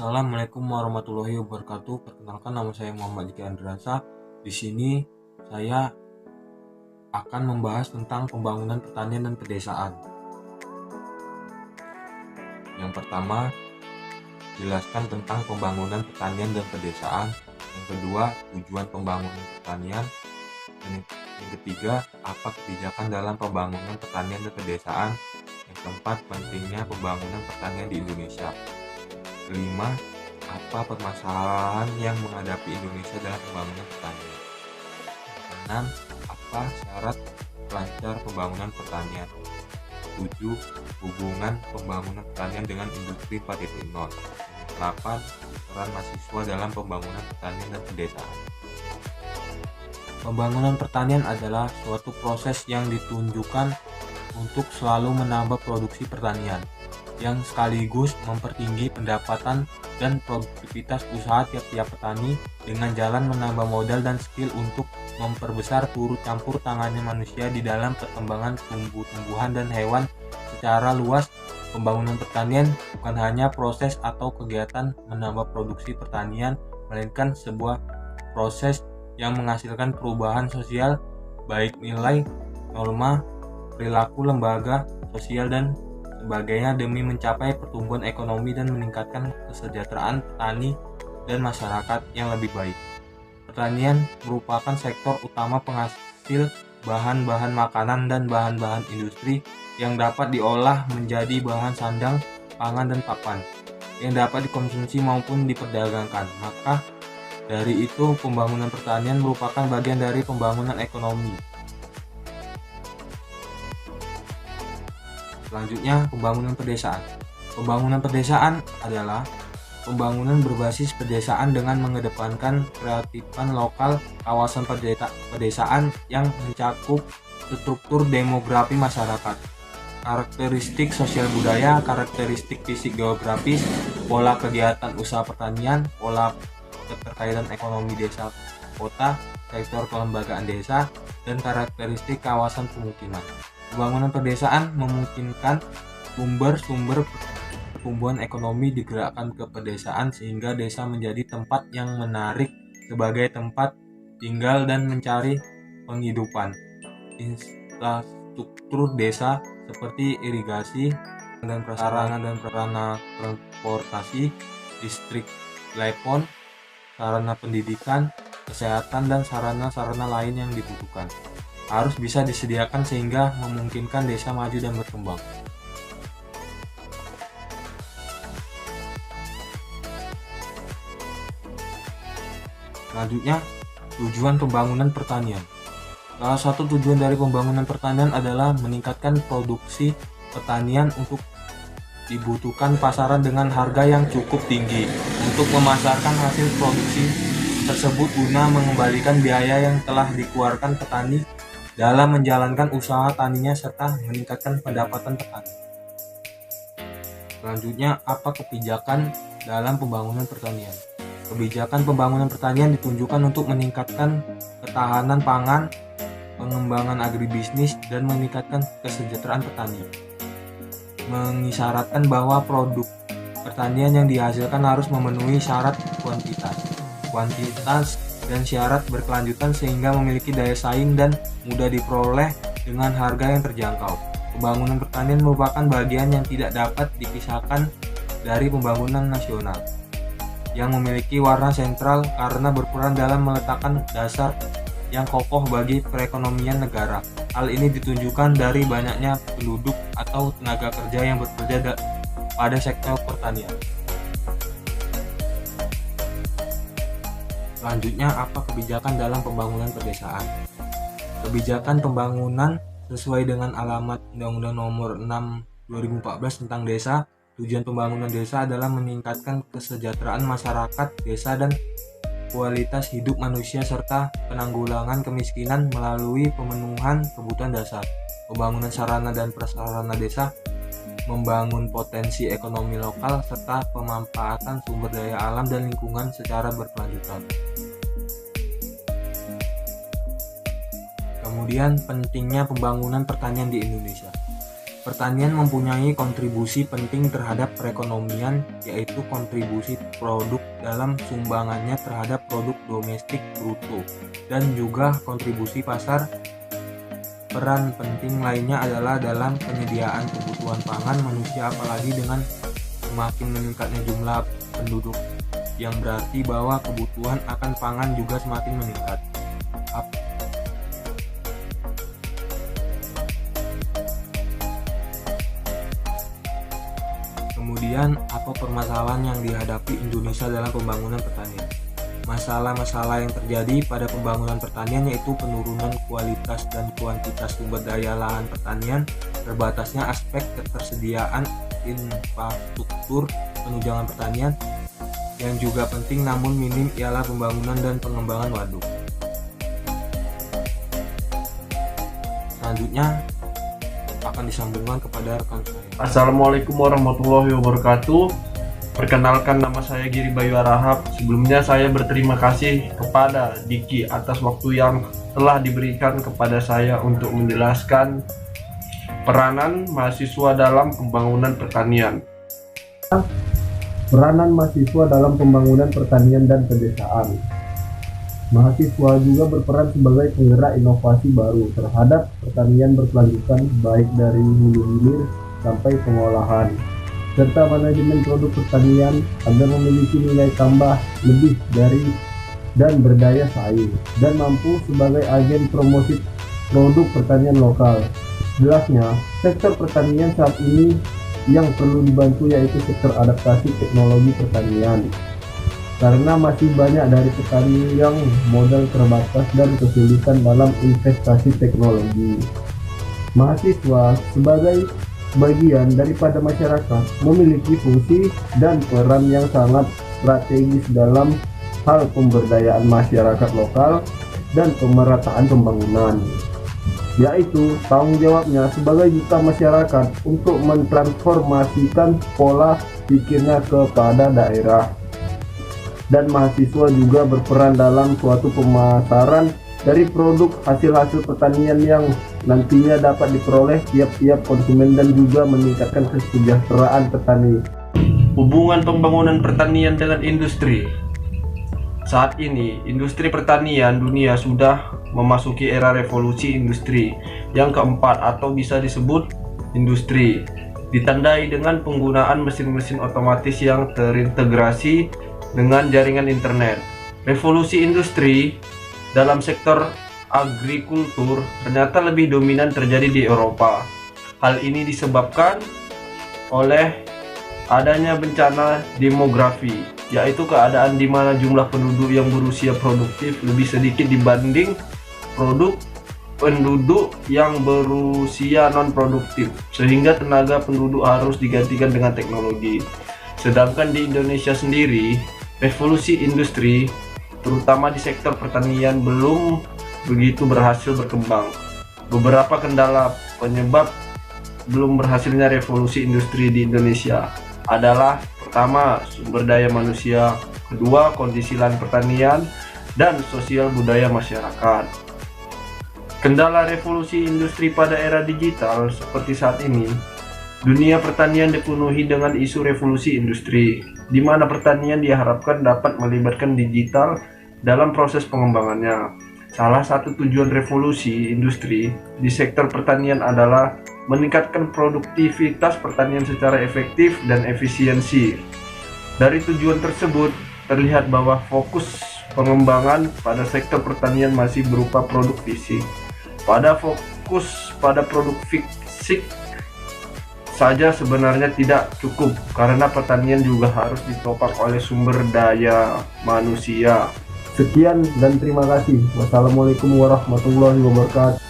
Assalamualaikum warahmatullahi wabarakatuh. Perkenalkan, nama saya Muhammad Diki Andriansa. Di sini saya akan membahas tentang pembangunan pertanian dan pedesaan. Yang pertama, jelaskan tentang pembangunan pertanian dan pedesaan. Yang kedua, tujuan pembangunan pertanian. Dan yang ketiga, apa kebijakan dalam pembangunan pertanian dan pedesaan. Yang keempat, pentingnya pembangunan pertanian di Indonesia. Kelima, apa permasalahan yang menghadapi Indonesia dalam pembangunan pertanian. Enam, apa syarat lancar pembangunan pertanian. 7, hubungan pembangunan pertanian dengan industri 4.0. 8, peran mahasiswa dalam pembangunan pertanian dan pedesaan. Pembangunan pertanian adalah suatu proses yang ditunjukkan untuk selalu menambah produksi pertanian, yang sekaligus mempertinggi pendapatan dan produktivitas usaha tiap-tiap petani dengan jalan menambah modal dan skill untuk memperbesar turut campur tangannya manusia di dalam perkembangan tumbuh-tumbuhan dan hewan secara luas. Pembangunan pertanian bukan hanya proses atau kegiatan menambah produksi pertanian, melainkan sebuah proses yang menghasilkan perubahan sosial, baik nilai, norma, perilaku lembaga sosial dan sebagainya demi mencapai pertumbuhan ekonomi dan meningkatkan kesejahteraan petani dan masyarakat yang lebih baik. Pertanian merupakan sektor utama penghasil bahan-bahan makanan dan bahan-bahan industri yang dapat diolah menjadi bahan sandang, pangan, dan pakan yang dapat dikonsumsi maupun diperdagangkan. Maka dari itu, pembangunan pertanian merupakan bagian dari pembangunan ekonomi. Selanjutnya, pembangunan pedesaan. Pembangunan pedesaan adalah pembangunan berbasis pedesaan dengan mengedepankan kreatifan lokal kawasan pedesaan yang mencakup struktur demografi masyarakat, karakteristik sosial budaya, karakteristik fisik geografis, pola kegiatan usaha pertanian, pola keterkaitan ekonomi desa kota, sektor kelembagaan desa, dan karakteristik kawasan pemukiman. Pembangunan pedesaan memungkinkan sumber-sumber pertumbuhan ekonomi digerakkan ke pedesaan sehingga desa menjadi tempat yang menarik sebagai tempat tinggal dan mencari penghidupan. Infrastruktur desa seperti irigasi dan prasarana dan prasarana transportasi, listrik, telepon, sarana pendidikan, kesehatan, dan sarana-sarana lain yang dibutuhkan harus bisa disediakan sehingga memungkinkan desa maju dan berkembang. Selanjutnya, tujuan pembangunan pertanian. Salah satu tujuan dari pembangunan pertanian adalah meningkatkan produksi pertanian untuk dibutuhkan pasaran dengan harga yang cukup tinggi untuk memasarkan hasil produksi tersebut guna mengembalikan biaya yang telah dikeluarkan petani dalam menjalankan usaha taninya serta meningkatkan pendapatan petani. Selanjutnya, apa kebijakan dalam pembangunan pertanian? Kebijakan pembangunan pertanian ditunjukkan untuk meningkatkan ketahanan pangan, pengembangan agribisnis, dan meningkatkan kesejahteraan petani. Mengisyaratkan bahwa produk pertanian yang dihasilkan harus memenuhi syarat kuantitas dan syarat berkelanjutan sehingga memiliki daya saing dan mudah diperoleh dengan harga yang terjangkau. Pembangunan pertanian merupakan bagian yang tidak dapat dipisahkan dari pembangunan nasional yang memiliki warna sentral karena berperan dalam meletakkan dasar yang kokoh bagi perekonomian negara. Hal ini ditunjukkan dari banyaknya penduduk atau tenaga kerja yang bekerja pada sektor pertanian. Selanjutnya, apa kebijakan dalam pembangunan pedesaan? Kebijakan pembangunan sesuai dengan alamat Undang-Undang Nomor 6 2014 tentang Desa. Tujuan pembangunan desa adalah meningkatkan kesejahteraan masyarakat desa dan kualitas hidup manusia serta penanggulangan kemiskinan melalui pemenuhan kebutuhan dasar. Pembangunan sarana dan prasarana desa, membangun potensi ekonomi lokal serta pemanfaatan sumber daya alam dan lingkungan secara berkelanjutan. Kemudian, pentingnya pembangunan pertanian di Indonesia. Pertanian mempunyai kontribusi penting terhadap perekonomian, yaitu kontribusi produk dalam sumbangannya terhadap produk domestik bruto, dan juga kontribusi pasar. Peran penting lainnya adalah dalam penyediaan kebutuhan pangan manusia, apalagi dengan semakin meningkatnya jumlah penduduk, yang berarti bahwa kebutuhan akan pangan juga semakin meningkat. Kemudian, apa permasalahan yang dihadapi Indonesia dalam pembangunan pertanian? Masalah-masalah yang terjadi pada pembangunan pertanian yaitu penurunan kualitas dan kuantitas sumber daya lahan pertanian, terbatasnya aspek ketersediaan infrastruktur penunjang pertanian. Yang juga penting namun minim ialah pembangunan dan pengembangan waduk. Selanjutnya akan disambungkan kepada rekan saya. Assalamualaikum warahmatullahi wabarakatuh. Perkenalkan, nama saya Giri Bayu Arahap. Sebelumnya saya berterima kasih kepada Diki atas waktu yang telah diberikan kepada saya untuk menjelaskan peranan mahasiswa dalam pembangunan pertanian. Peranan mahasiswa dalam pembangunan pertanian dan pedesaan. Mahasiswa juga berperan sebagai penggerak inovasi baru terhadap pertanian berkelanjutan, baik dari hulu hilir sampai pengolahan, serta manajemen produk pertanian agar memiliki nilai tambah lebih dari dan berdaya saing, dan mampu sebagai agen promosi produk pertanian lokal. Jelasnya, sektor pertanian saat ini yang perlu dibantu yaitu sektor adaptasi teknologi pertanian, karena masih banyak dari petani yang modal terbatas dan kesulitan dalam investasi teknologi. Mahasiswa sebagai bagian daripada masyarakat memiliki fungsi dan peran yang sangat strategis dalam hal pemberdayaan masyarakat lokal dan pemerataan pembangunan, yaitu tanggung jawabnya sebagai duta masyarakat untuk mentransformasikan pola pikirnya kepada daerah. Dan mahasiswa juga berperan dalam suatu pemasaran dari produk hasil-hasil pertanian yang nantinya dapat diperoleh tiap-tiap konsumen dan juga meningkatkan kesejahteraan petani. Hubungan pembangunan pertanian dengan industri. Saat ini, industri pertanian dunia sudah memasuki era revolusi industri yang keempat atau bisa disebut industri, ditandai dengan penggunaan mesin-mesin otomatis yang terintegrasi dengan jaringan internet. Revolusi industri dalam sektor agrikultur ternyata lebih dominan terjadi di Eropa. Hal ini disebabkan oleh adanya bencana demografi, yaitu keadaan di mana jumlah penduduk yang berusia produktif lebih sedikit dibanding penduduk yang berusia non-produktif, sehingga tenaga penduduk harus digantikan dengan teknologi. Sedangkan di Indonesia sendiri, revolusi industri terutama di sektor pertanian belum begitu berhasil berkembang. Beberapa kendala penyebab belum berhasilnya revolusi industri di Indonesia adalah: pertama, sumber daya manusia; kedua, kondisi lahan pertanian; dan sosial budaya masyarakat. Kendala revolusi industri pada era digital seperti saat ini, dunia pertanian dipenuhi dengan isu revolusi industri, di mana pertanian diharapkan dapat melibatkan digital dalam proses pengembangannya. Salah satu tujuan revolusi industri di sektor pertanian adalah meningkatkan produktivitas pertanian secara efektif dan efisiensi. Dari tujuan tersebut, terlihat bahwa fokus pengembangan pada sektor pertanian masih berupa produk fisik. Fokus pada produk fisik saja sebenarnya tidak cukup, karena pertanian juga harus ditopang oleh sumber daya manusia. Sekian dan terima kasih. Wassalamualaikum warahmatullahi wabarakatuh.